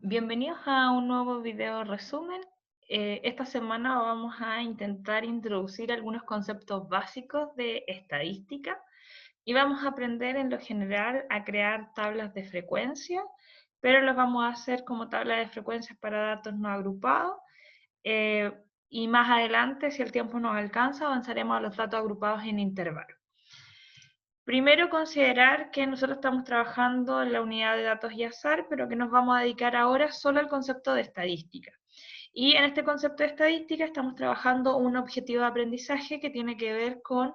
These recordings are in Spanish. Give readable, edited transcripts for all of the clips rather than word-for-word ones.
Bienvenidos a un nuevo video resumen. Esta semana vamos a intentar introducir algunos conceptos básicos de estadística y vamos a aprender en lo general a crear tablas de frecuencia, pero los vamos a hacer como tablas de frecuencias para datos no agrupados. eh, y más adelante, si el tiempo nos alcanza, avanzaremos a los datos agrupados en intervalos. Primero, considerar que nosotros estamos trabajando en la unidad de datos y azar, pero que nos vamos a dedicar ahora solo al concepto de estadística. Y en este concepto de estadística estamos trabajando un objetivo de aprendizaje que tiene que ver con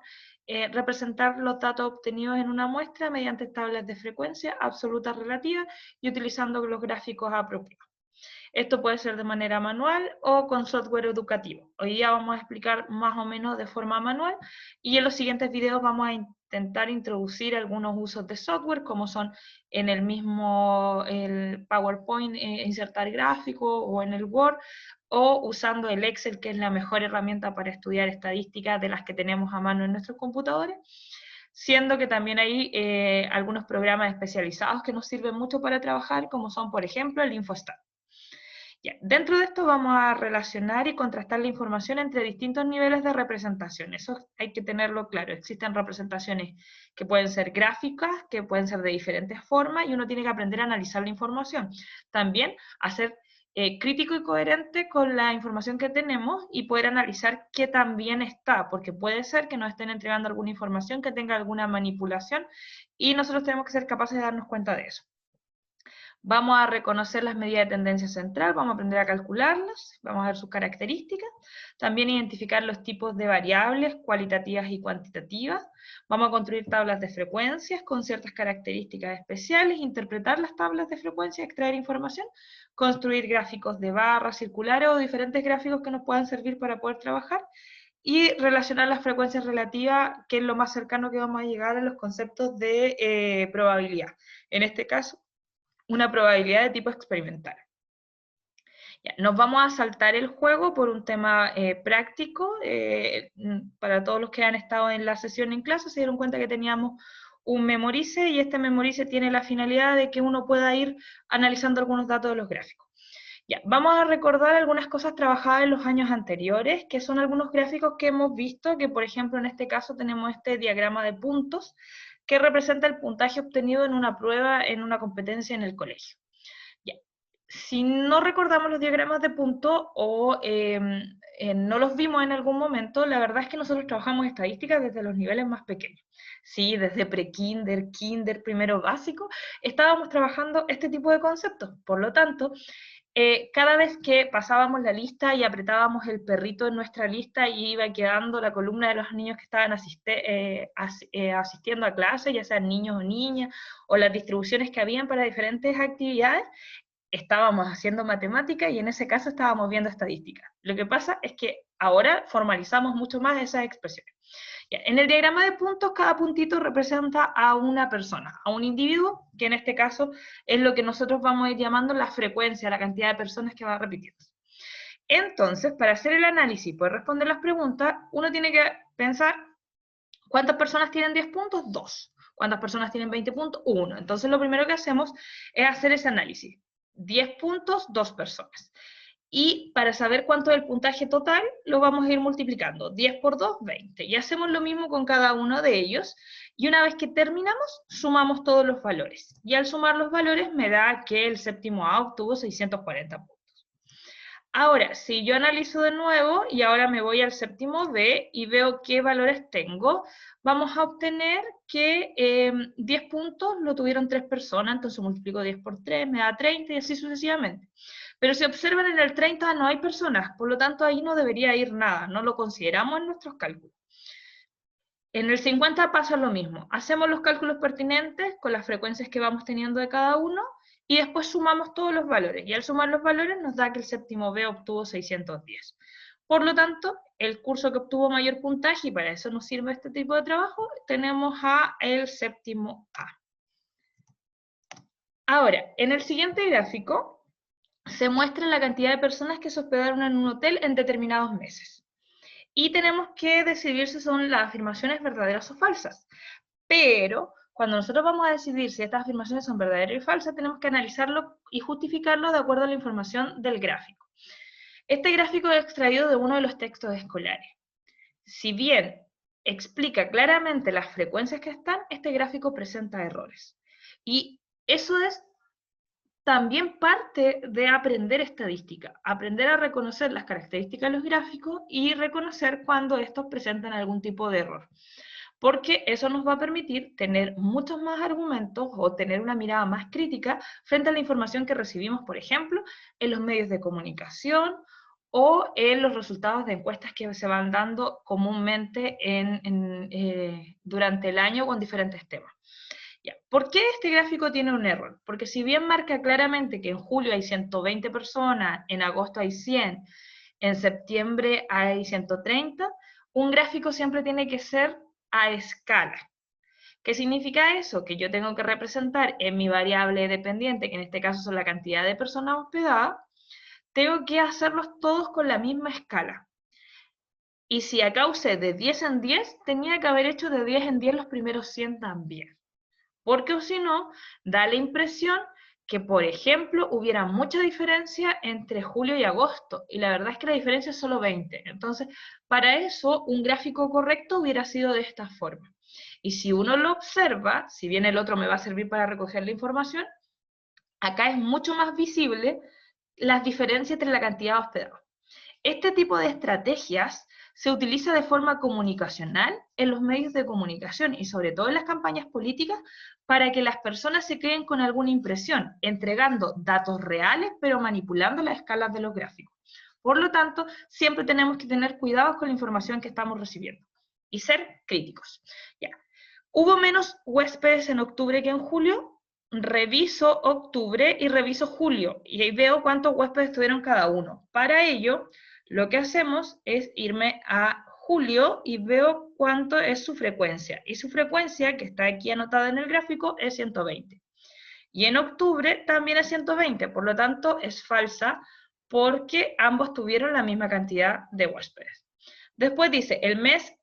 representar los datos obtenidos en una muestra mediante tablas de frecuencia absoluta relativa y utilizando los gráficos apropiados. Esto puede ser de manera manual o con software educativo. Hoy día vamos a explicar más o menos de forma manual y en los siguientes videos vamos a intentar introducir algunos usos de software como son en el mismo el PowerPoint, insertar gráficos o en el Word o usando el Excel, que es la mejor herramienta para estudiar estadísticas de las que tenemos a mano en nuestros computadores, siendo que también hay algunos programas especializados que nos sirven mucho para trabajar, como son, por ejemplo, el Infostat. Ya, dentro de esto vamos a relacionar y contrastar la información entre distintos niveles de representación. Eso hay que tenerlo claro. Existen representaciones que pueden ser gráficas, que pueden ser de diferentes formas, y uno tiene que aprender a analizar la información. También a ser crítico y coherente con la información que tenemos y poder analizar qué tan bien está, porque puede ser que nos estén entregando alguna información que tenga alguna manipulación y nosotros tenemos que ser capaces de darnos cuenta de eso. Vamos a reconocer las medidas de tendencia central, vamos a aprender a calcularlas, vamos a ver sus características, también identificar los tipos de variables cualitativas y cuantitativas, vamos a construir tablas de frecuencias con ciertas características especiales, interpretar las tablas de frecuencia, extraer información, construir gráficos de barras circulares o diferentes gráficos que nos puedan servir para poder trabajar, y relacionar las frecuencias relativas, que es lo más cercano que vamos a llegar a los conceptos de probabilidad. En este caso, una probabilidad de tipo experimental. Ya, nos vamos a saltar el juego por un tema práctico. Para todos los que han estado en la sesión en clase se dieron cuenta que teníamos un memorice y este memorice tiene la finalidad de que uno pueda ir analizando algunos datos de los gráficos. Ya, vamos a recordar algunas cosas trabajadas en los años anteriores, que son algunos gráficos que hemos visto, que por ejemplo en este caso tenemos este diagrama de puntos, que representa el puntaje obtenido en una prueba, en una competencia en el colegio. Ya. Si no recordamos los diagramas de punto o no los vimos en algún momento, la verdad es que nosotros trabajamos estadísticas desde los niveles más pequeños. Sí, desde pre-kinder, kinder, primero básico, estábamos trabajando este tipo de conceptos. Por lo tanto, cada vez que pasábamos la lista y apretábamos el perrito en nuestra lista y iba quedando la columna de los niños que estaban asistiendo a clase, ya sean niños o niñas, o las distribuciones que habían para diferentes actividades, estábamos haciendo matemática y en ese caso estábamos viendo estadística. Lo que pasa es que ahora formalizamos mucho más esas expresiones. Ya, en el diagrama de puntos, cada puntito representa a una persona, a un individuo, que en este caso es lo que nosotros vamos a ir llamando la frecuencia, la cantidad de personas que va repitiendo. Entonces, para hacer el análisis y poder responder las preguntas, uno tiene que pensar, ¿cuántas personas tienen 10 puntos? 2. ¿Cuántas personas tienen 20 puntos? 1. Entonces, lo primero que hacemos es hacer ese análisis. 10 puntos, 2 personas. Y para saber cuánto es el puntaje total, lo vamos a ir multiplicando. 10 por 2, 20. Y hacemos lo mismo con cada uno de ellos. Y una vez que terminamos, sumamos todos los valores. Y al sumar los valores me da que el séptimo A obtuvo 640 puntos. Ahora, si yo analizo de nuevo y ahora me voy al séptimo B y veo qué valores tengo, vamos a obtener que 10 puntos lo tuvieron 3 personas, entonces multiplico 10 por 3, me da 30 y así sucesivamente. Pero si observan en el 30 no hay personas, por lo tanto ahí no debería ir nada, no lo consideramos en nuestros cálculos. En el 50 pasa lo mismo, hacemos los cálculos pertinentes con las frecuencias que vamos teniendo de cada uno y después sumamos todos los valores, y al sumar los valores nos da que el séptimo B obtuvo 610. Por lo tanto, el curso que obtuvo mayor puntaje, y para eso nos sirve este tipo de trabajo, tenemos a el séptimo A. Ahora, en el siguiente gráfico se muestra la cantidad de personas que se hospedaron en un hotel en determinados meses. Y tenemos que decidir si son las afirmaciones verdaderas o falsas. Pero cuando nosotros vamos a decidir si estas afirmaciones son verdaderas y falsas, tenemos que analizarlo y justificarlo de acuerdo a la información del gráfico. Este gráfico es extraído de uno de los textos escolares. Si bien explica claramente las frecuencias que están, este gráfico presenta errores. Y eso es también parte de aprender estadística, aprender a reconocer las características de los gráficos y reconocer cuando estos presentan algún tipo de error. Porque eso nos va a permitir tener muchos más argumentos o tener una mirada más crítica frente a la información que recibimos, por ejemplo, en los medios de comunicación o en los resultados de encuestas que se van dando comúnmente durante el año con diferentes temas. Ya. ¿Por qué este gráfico tiene un error? Porque si bien marca claramente que en julio hay 120 personas, en agosto hay 100, en septiembre hay 130, un gráfico siempre tiene que ser a escala. ¿Qué significa eso? Que yo tengo que representar en mi variable dependiente, que en este caso son la cantidad de personas hospedadas, tengo que hacerlos todos con la misma escala. Y si acá usé de 10 en 10, tenía que haber hecho de 10 en 10 los primeros 100 también. Porque o si no, da la impresión que, por ejemplo, hubiera mucha diferencia entre julio y agosto, y la verdad es que la diferencia es solo 20. Entonces, para eso, un gráfico correcto hubiera sido de esta forma. Y si uno lo observa, si bien el otro me va a servir para recoger la información, acá es mucho más visible las diferencias entre la cantidad de hospedados. Este tipo de estrategias se utiliza de forma comunicacional en los medios de comunicación y sobre todo en las campañas políticas para que las personas se queden con alguna impresión, entregando datos reales pero manipulando las escalas de los gráficos. Por lo tanto, siempre tenemos que tener cuidado con la información que estamos recibiendo y ser críticos. Ya. ¿Hubo menos huéspedes en octubre que en julio? Reviso octubre y reviso julio y ahí veo cuántos huéspedes tuvieron cada uno. Para ello, lo que hacemos es irme a julio y veo cuánto es su frecuencia. Y su frecuencia, que está aquí anotada en el gráfico, es 120. Y en octubre también es 120, por lo tanto es falsa porque ambos tuvieron la misma cantidad de huéspedes. Después dice, el mes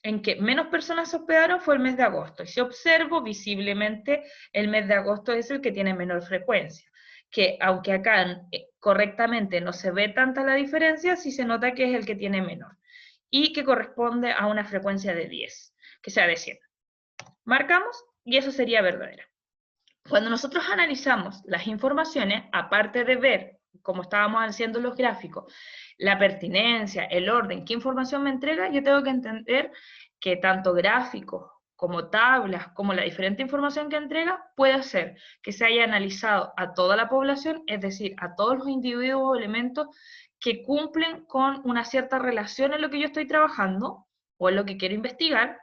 en que menos personas se hospedaron fue el mes de agosto. Y si observo visiblemente, el mes de agosto es el que tiene menor frecuencia. Que aunque acá correctamente no se ve tanta la diferencia, sí se nota que es el que tiene menor. Y que corresponde a una frecuencia de 10, que sea de 100. Marcamos y eso sería verdadera. Cuando nosotros analizamos las informaciones, aparte de ver, como estábamos haciendo los gráficos, la pertinencia, el orden, qué información me entrega, yo tengo que entender que tanto gráficos como tablas, como la diferente información que entrega, puede hacer que se haya analizado a toda la población, es decir, a todos los individuos o elementos que cumplen con una cierta relación en lo que yo estoy trabajando o en lo que quiero investigar,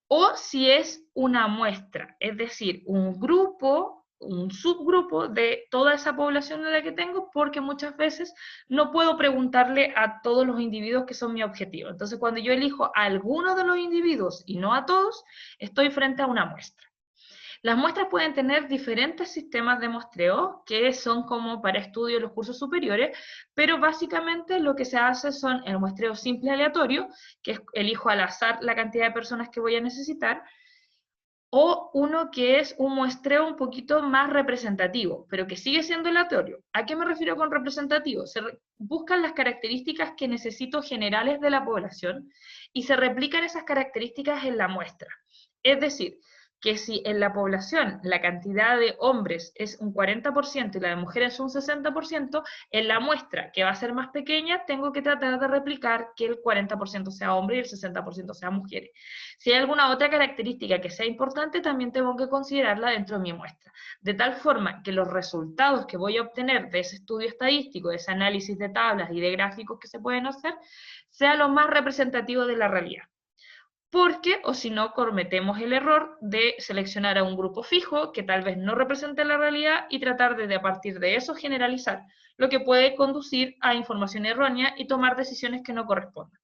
o si es una muestra, es decir, un grupo, un subgrupo de toda esa población de la que tengo, porque muchas veces no puedo preguntarle a todos los individuos que son mi objetivo. Entonces, cuando yo elijo a algunos de los individuos y no a todos, estoy frente a una muestra. Las muestras pueden tener diferentes sistemas de muestreo que son como para estudio de los cursos superiores, pero básicamente lo que se hace son el muestreo simple aleatorio, que es elijo al azar la cantidad de personas que voy a necesitar, o uno que es un muestreo un poquito más representativo, pero que sigue siendo aleatorio. ¿A qué me refiero con representativo? Se buscan las características que necesito generales de la población y se replican esas características en la muestra. Es decir, que si en la población la cantidad de hombres es un 40% y la de mujeres un 60%, en la muestra, que va a ser más pequeña, tengo que tratar de replicar que el 40% sea hombre y el 60% sea mujeres. Si hay alguna otra característica que sea importante, también tengo que considerarla dentro de mi muestra. De tal forma que los resultados que voy a obtener de ese estudio estadístico, de ese análisis de tablas y de gráficos que se pueden hacer, sea lo más representativo de la realidad. Porque, o si no, cometemos el error de seleccionar a un grupo fijo que tal vez no represente la realidad y tratar de a partir de eso generalizar, lo que puede conducir a información errónea y tomar decisiones que no correspondan.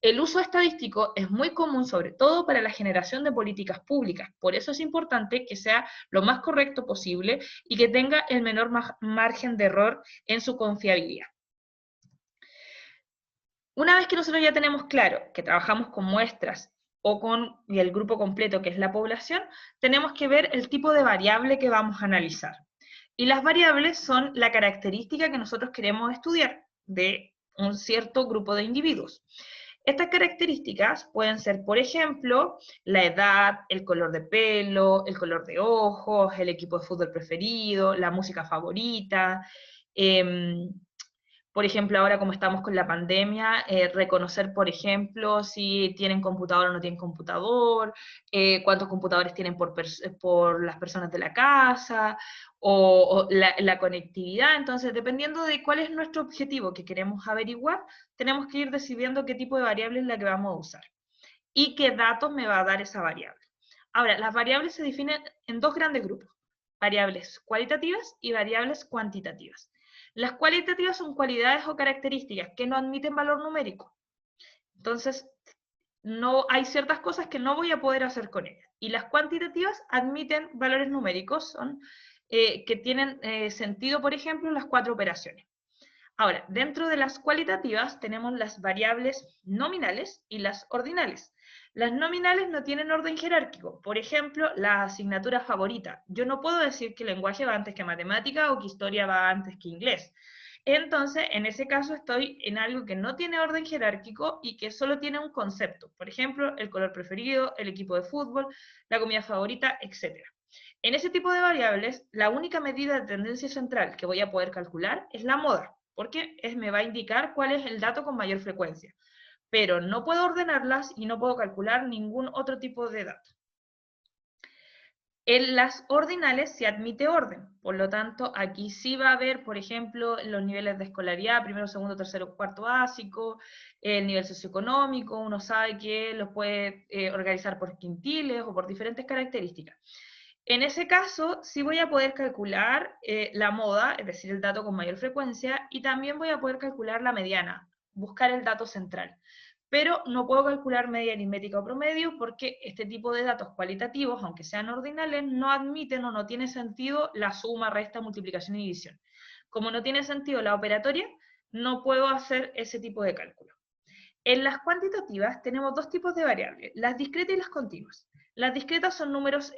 El uso estadístico es muy común, sobre todo para la generación de políticas públicas. Por eso es importante que sea lo más correcto posible y que tenga el menor margen de error en su confiabilidad. Una vez que nosotros ya tenemos claro que trabajamos con muestras y el grupo completo, que es la población, tenemos que ver el tipo de variable que vamos a analizar. Y las variables son la característica que nosotros queremos estudiar de un cierto grupo de individuos. Estas características pueden ser, por ejemplo, la edad, el color de pelo, el color de ojos, el equipo de fútbol preferido, la música favorita, por ejemplo, ahora como estamos con la pandemia, reconocer, por ejemplo, si tienen computador o no tienen computador, cuántos computadores tienen por las personas de la casa, o la conectividad. Entonces, dependiendo de cuál es nuestro objetivo que queremos averiguar, tenemos que ir decidiendo qué tipo de variable es la que vamos a usar y qué datos me va a dar esa variable. Ahora, las variables se definen en dos grandes grupos, variables cualitativas y variables cuantitativas. Las cualitativas son cualidades o características que no admiten valor numérico. Entonces, no hay ciertas cosas que no voy a poder hacer con ellas. Y las cuantitativas admiten valores numéricos, son, que tienen sentido, por ejemplo, las 4 operaciones. Ahora, dentro de las cualitativas tenemos las variables nominales y las ordinales. Las nominales no tienen orden jerárquico. Por ejemplo, la asignatura favorita. Yo no puedo decir que lenguaje va antes que matemática o que historia va antes que inglés. Entonces, en ese caso estoy en algo que no tiene orden jerárquico y que solo tiene un concepto. Por ejemplo, el color preferido, el equipo de fútbol, la comida favorita, etc. En ese tipo de variables, la única medida de tendencia central que voy a poder calcular es la moda, porque me va a indicar cuál es el dato con mayor frecuencia. Pero no puedo ordenarlas y no puedo calcular ningún otro tipo de dato. En las ordinales se admite orden, por lo tanto, aquí sí va a haber, por ejemplo, los niveles de escolaridad, primero, segundo, tercero, cuarto básico, el nivel socioeconómico, uno sabe que los puede organizar por quintiles o por diferentes características. En ese caso, sí voy a poder calcular la moda, es decir, el dato con mayor frecuencia, y también voy a poder calcular la mediana, buscar el dato central. Pero no puedo calcular media aritmética o promedio porque este tipo de datos cualitativos, aunque sean ordinales, no admiten o no tiene sentido la suma, resta, multiplicación y división. Como no tiene sentido la operatoria, no puedo hacer ese tipo de cálculo. En las cuantitativas tenemos dos tipos de variables, las discretas y las continuas. Las discretas son números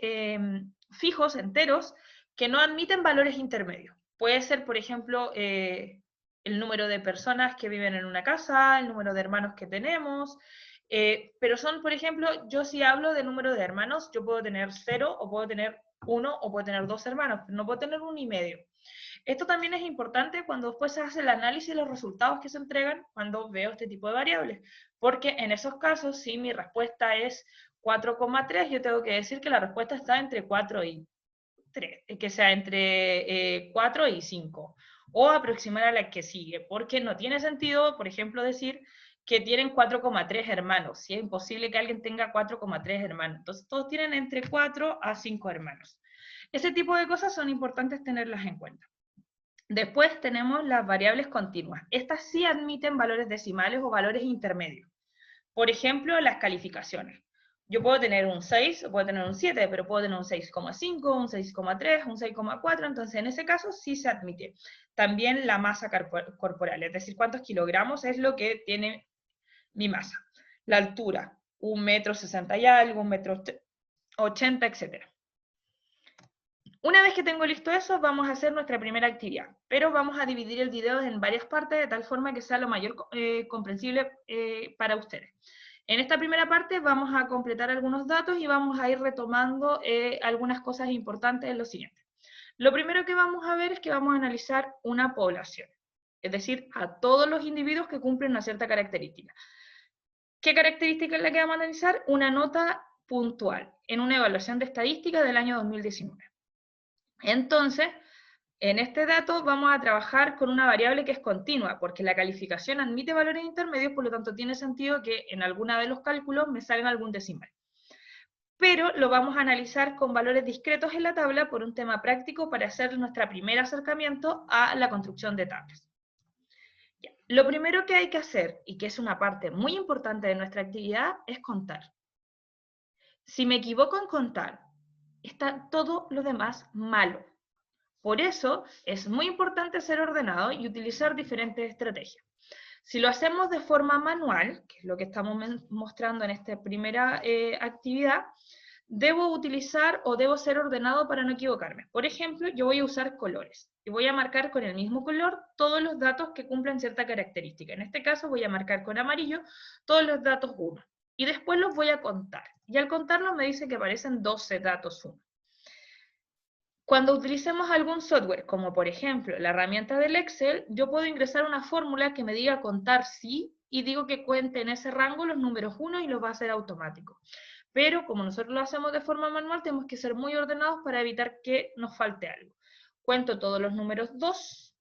fijos, enteros, que no admiten valores intermedios. Puede ser, por ejemplo, el número de personas que viven en una casa, el número de hermanos que tenemos, pero son, por ejemplo, yo si hablo de número de hermanos, yo puedo tener 0, o puedo tener 1, o puedo tener 2 hermanos, pero no puedo tener 1 y medio. Esto también es importante cuando después se hace el análisis de los resultados que se entregan cuando veo este tipo de variables, porque en esos casos, si mi respuesta es 4,3, yo tengo que decir que la respuesta está entre 4 y 3, que sea entre 4 y 5, o aproximar a la que sigue, porque no tiene sentido, por ejemplo, decir que tienen 4,3 hermanos, si es imposible que alguien tenga 4,3 hermanos, entonces todos tienen entre 4 a 5 hermanos. Ese tipo de cosas son importantes tenerlas en cuenta. Después tenemos las variables continuas. Estas sí admiten valores decimales o valores intermedios. Por ejemplo, las calificaciones. Yo puedo tener un 6 o puedo tener un 7, pero puedo tener un 6,5, un 6,3, un 6,4, entonces en ese caso sí se admite. También la masa corporal, es decir, cuántos kilogramos es lo que tiene mi masa. La altura, 1,60 m y algo, 1,80 m, etc. Una vez que tengo listo eso, vamos a hacer nuestra primera actividad, pero vamos a dividir el video en varias partes de tal forma que sea lo mayor comprensible para ustedes. En esta primera parte vamos a completar algunos datos y vamos a ir retomando algunas cosas importantes en lo siguiente. Lo primero que vamos a ver es que vamos a analizar una población, es decir, a todos los individuos que cumplen una cierta característica. ¿Qué característica es la que vamos a analizar? Una nota puntual en una evaluación de estadística del año 2019. Entonces, en este dato vamos a trabajar con una variable que es continua, porque la calificación admite valores intermedios, por lo tanto tiene sentido que en alguna de los cálculos me salga algún decimal. Pero lo vamos a analizar con valores discretos en la tabla por un tema práctico para hacer nuestro primer acercamiento a la construcción de tablas. Lo primero que hay que hacer, y que es una parte muy importante de nuestra actividad, es contar. Si me equivoco en contar, está todo lo demás malo. Por eso es muy importante ser ordenado y utilizar diferentes estrategias. Si lo hacemos de forma manual, que es lo que estamos mostrando en esta primera actividad, debo utilizar o debo ser ordenado para no equivocarme. Por ejemplo, yo voy a usar colores y voy a marcar con el mismo color todos los datos que cumplen cierta característica. En este caso voy a marcar con amarillo todos los datos 1 y después los voy a contar. Y al contarlos me dice que aparecen 12 datos 1. Cuando utilicemos algún software, como por ejemplo la herramienta del Excel, yo puedo ingresar una fórmula que me diga contar sí, y digo que cuente en ese rango los números 1 y los va a hacer automático. Pero como nosotros lo hacemos de forma manual, tenemos que ser muy ordenados para evitar que nos falte algo. Cuento todos los números 2,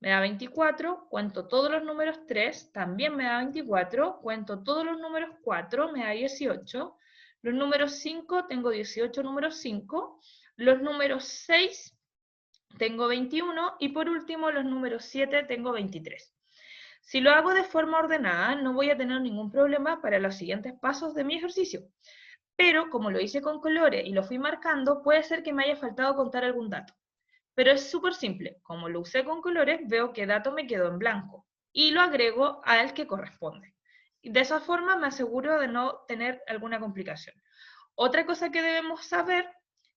me da 24, cuento todos los números 3, también me da 24, cuento todos los números 4, me da 18, los números 5, tengo 18 números 5, los números 6 tengo 21 y por último los números 7 tengo 23. Si lo hago de forma ordenada, no voy a tener ningún problema para los siguientes pasos de mi ejercicio. Pero como lo hice con colores y lo fui marcando, puede ser que me haya faltado contar algún dato. Pero es súper simple. Como lo usé con colores, veo qué dato me quedó en blanco y lo agrego al que corresponde. De esa forma me aseguro de no tener alguna complicación. Otra cosa que debemos saber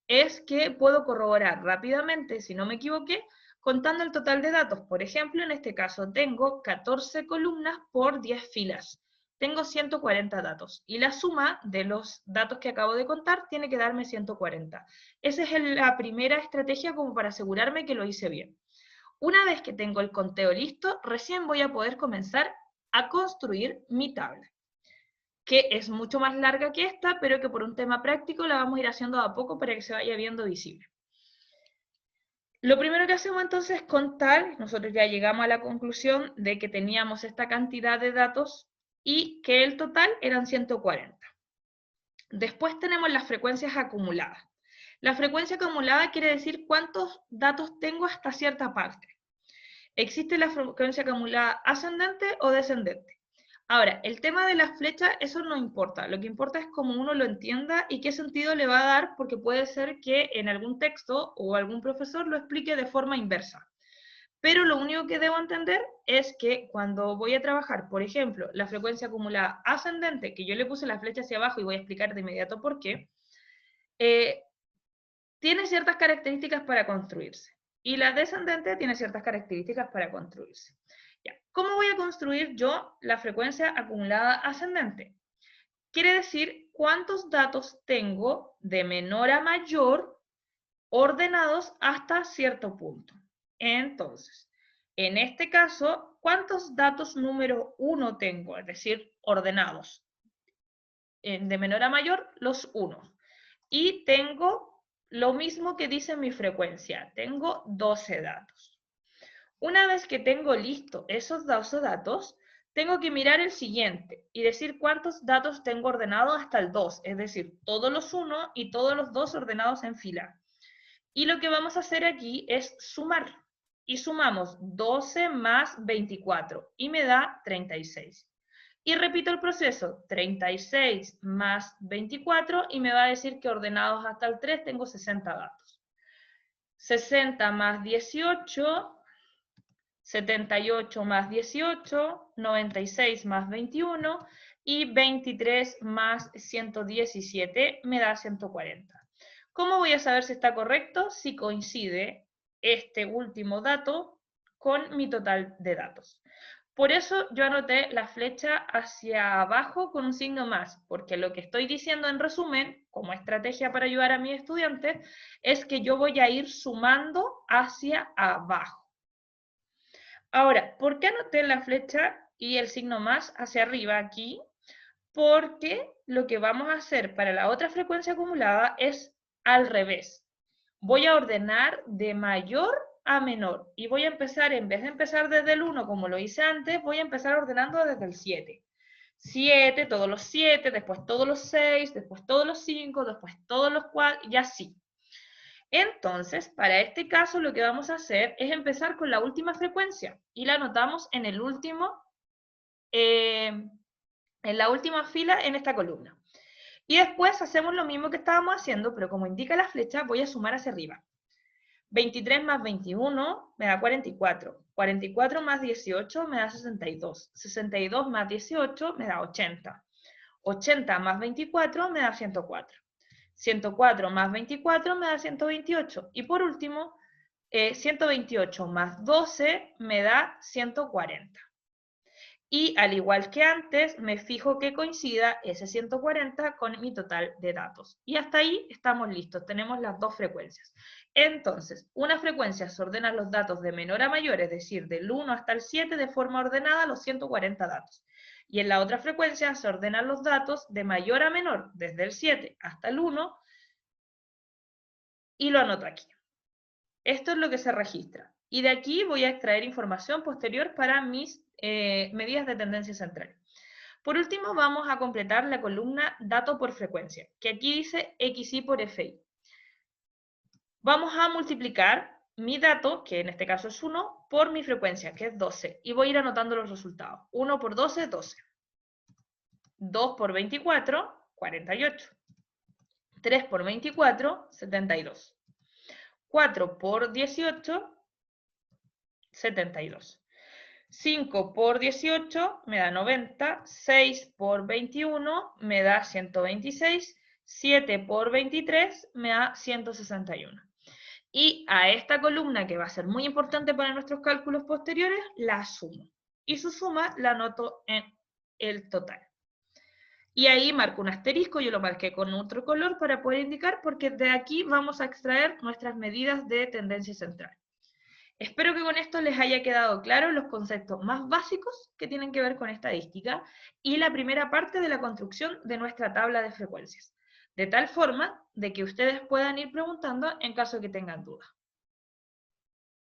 es que puedo corroborar rápidamente, si no me equivoqué, contando el total de datos. Por ejemplo, en este caso tengo 14 columnas por 10 filas. Tengo 140 datos y la suma de los datos que acabo de contar tiene que darme 140. Esa es la primera estrategia como para asegurarme que lo hice bien. Una vez que tengo el conteo listo, recién voy a poder comenzar a construir mi tabla, que es mucho más larga que esta, pero que por un tema práctico la vamos a ir haciendo de a poco para que se vaya viendo visible. Lo primero que hacemos entonces es contar. Nosotros ya llegamos a la conclusión de que teníamos esta cantidad de datos y que el total eran 140. Después tenemos las frecuencias acumuladas. La frecuencia acumulada quiere decir cuántos datos tengo hasta cierta parte. Existe la frecuencia acumulada ascendente o descendente. Ahora, el tema de las flechas, eso no importa. Lo que importa es cómo uno lo entienda y qué sentido le va a dar, porque puede ser que en algún texto o algún profesor lo explique de forma inversa. Pero lo único que debo entender es que cuando voy a trabajar, por ejemplo, la frecuencia acumulada ascendente, que yo le puse la flecha hacia abajo y voy a explicar de inmediato por qué, tiene ciertas características para construirse. Y la descendente tiene ciertas características para construirse. Ya. ¿Cómo voy a construir yo la frecuencia acumulada ascendente? Quiere decir cuántos datos tengo de menor a mayor ordenados hasta cierto punto. Entonces, en este caso, ¿cuántos datos número 1 tengo? Es decir, ordenados. De menor a mayor, los 1. Y tengo lo mismo que dice mi frecuencia. Tengo 12 datos. Una vez que tengo listo esos 12 datos, tengo que mirar el siguiente y decir cuántos datos tengo ordenados hasta el 2, es decir, todos los 1 y todos los 2 ordenados en fila. Y lo que vamos a hacer aquí es sumar. Y sumamos 12 más 24 y me da 36. Y repito el proceso, 36 más 24 y me va a decir que ordenados hasta el 3 tengo 60 datos. 60 más 18... 78 más 18, 96 más 21 y 23 más 117 me da 140. ¿Cómo voy a saber si está correcto? Si coincide este último dato con mi total de datos. Por eso yo anoté la flecha hacia abajo con un signo más, porque lo que estoy diciendo en resumen, como estrategia para ayudar a mis estudiantes, es que yo voy a ir sumando hacia abajo. Ahora, ¿por qué anoté la flecha y el signo más hacia arriba aquí? Porque lo que vamos a hacer para la otra frecuencia acumulada es al revés. Voy a ordenar de mayor a menor y voy a empezar, en vez de empezar desde el 1 como lo hice antes, voy a empezar ordenando desde el 7. 7, todos los 7, después todos los 6, después todos los 5, después todos los 4 y así. Entonces, para este caso lo que vamos a hacer es empezar con la última frecuencia y la anotamos en el último, en la última fila en esta columna. Y después hacemos lo mismo que estábamos haciendo, pero como indica la flecha, voy a sumar hacia arriba. 23 más 21 me da 44. 44 más 18 me da 62. 62 más 18 me da 80. 80 más 24 me da 104. 104 más 24 me da 128. Y por último, 128 más 12 me da 140. Y al igual que antes, me fijo que coincida ese 140 con mi total de datos. Y hasta ahí estamos listos, tenemos las dos frecuencias. Entonces, una frecuencia se ordena los datos de menor a mayor, es decir, del 1 hasta el 7 de forma ordenada los 140 datos. Y en la otra frecuencia se ordenan los datos de mayor a menor, desde el 7 hasta el 1, y lo anoto aquí. Esto es lo que se registra. Y de aquí voy a extraer información posterior para mis medidas de tendencia central. Por último, vamos a completar la columna dato por frecuencia, que aquí dice XY por FI. Vamos a multiplicar mi dato, que en este caso es 1, por mi frecuencia, que es 12. Y voy a ir anotando los resultados. 1 por 12, 12. 2 por 24, 48. 3 por 24, 72. 4 por 18, 72. 5 por 18 me da 90, 6 por 21 me da 126, 7 por 23 me da 161. Y a esta columna, que va a ser muy importante para nuestros cálculos posteriores, la sumo. Y su suma la anoto en el total. Y ahí marco un asterisco, yo lo marqué con otro color para poder indicar, porque de aquí vamos a extraer nuestras medidas de tendencia central. Espero que con esto les haya quedado claro los conceptos más básicos que tienen que ver con estadística y la primera parte de la construcción de nuestra tabla de frecuencias, de tal forma de que ustedes puedan ir preguntando en caso de que tengan dudas.